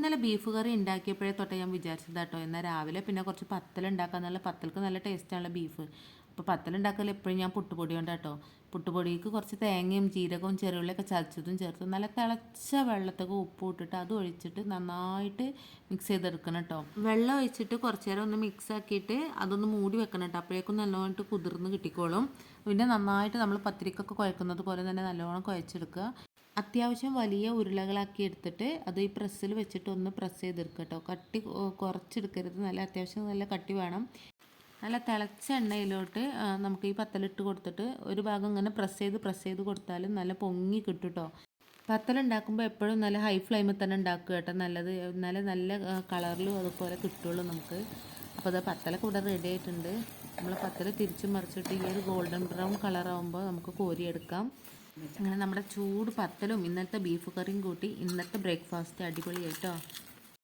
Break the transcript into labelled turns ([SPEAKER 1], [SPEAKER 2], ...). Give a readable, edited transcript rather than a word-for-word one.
[SPEAKER 1] ഇന്നലെ ബീഫ് കറി ഉണ്ടാക്കിയപ്പോഴേ തൊട്ടേ ഞാൻ വിചാരിച്ചത് കേട്ടോ, എന്നാൽ രാവിലെ പിന്നെ കുറച്ച് പത്തൽ ഉണ്ടാക്കാന്നുള്ള, പത്തൽക്ക് നല്ല ടേസ്റ്റാണല്ലോ ബീഫ്. അപ്പോൾ പത്തൽ ഉണ്ടാക്കൽ എപ്പോഴും ഞാൻ പുട്ടുപൊടി കൊണ്ട് കേട്ടോ. പുട്ടുപൊടിക്ക് കുറച്ച് തേങ്ങയും ജീരകവും ചെറുള്ളിയൊക്കെ ചതച്ചതും ചേർത്ത് നല്ല തിളച്ച വെള്ളത്തൊക്കെ ഉപ്പ് ഇട്ടിട്ട് അത് ഒഴിച്ചിട്ട് നന്നായിട്ട് മിക്സ് ചെയ്തെടുക്കണം കേട്ടോ. വെള്ളം ഒഴിച്ചിട്ട് കുറച്ച് നേരം ഒന്ന് മിക്സ് ആക്കിയിട്ട് അതൊന്ന് മൂടി വെക്കണം കേട്ടോ. അപ്പോഴേക്കും നല്ലോണം കുതിർന്ന് കിട്ടിക്കോളും. പിന്നെ നന്നായിട്ട് നമ്മൾ പത്തിരിക്കൊക്കെ കുഴക്കുന്നത് പോലെ തന്നെ നല്ലോണം കുഴച്ചെടുക്കുക. അത്യാവശ്യം വലിയ ഉരുളകളാക്കി എടുത്തിട്ട് അത് ഈ പ്രസ്സിൽ വെച്ചിട്ട് ഒന്ന് പ്രസ് ചെയ്തെടുക്കുക കേട്ടോ. കട്ടി കുറച്ചെടുക്കരുത്, നല്ല അത്യാവശ്യം നല്ല കട്ടി വേണം. നല്ല തിളച്ച എണ്ണയിലോട്ട് നമുക്ക് ഈ പത്തലിട്ട് കൊടുത്തിട്ട് ഒരു ഭാഗം ഇങ്ങനെ പ്രസ് ചെയ്ത് കൊടുത്താലും നല്ല പൊങ്ങി കിട്ടും കേട്ടോ. പത്തലുണ്ടാക്കുമ്പോൾ എപ്പോഴും നല്ല ഹൈ ഫ്ലെയിമിൽ തന്നെ ഉണ്ടാക്കുക കേട്ടോ, നല്ലത്. എന്നാലും നല്ല കളറിലും അതുപോലെ കിട്ടുള്ളൂ നമുക്ക്. അപ്പോൾ അത് പത്തലൊക്കെ ഇവിടെ റെഡി ആയിട്ടുണ്ട്. നമ്മൾ പത്തൽ തിരിച്ച് മറിച്ചിട്ട് ഈ ഒരു ഗോൾഡൻ ബ്രൗൺ കളറാകുമ്പോൾ നമുക്ക് കോരിയെടുക്കാം. അങ്ങനെ നമ്മുടെ ചൂട് പത്തലും ഇന്നത്തെ ബീഫ് കറിയും കൂട്ടി ഇന്നത്തെ ബ്രേക്ക്ഫാസ്റ്റ് അടിപൊളിയായിട്ടോ.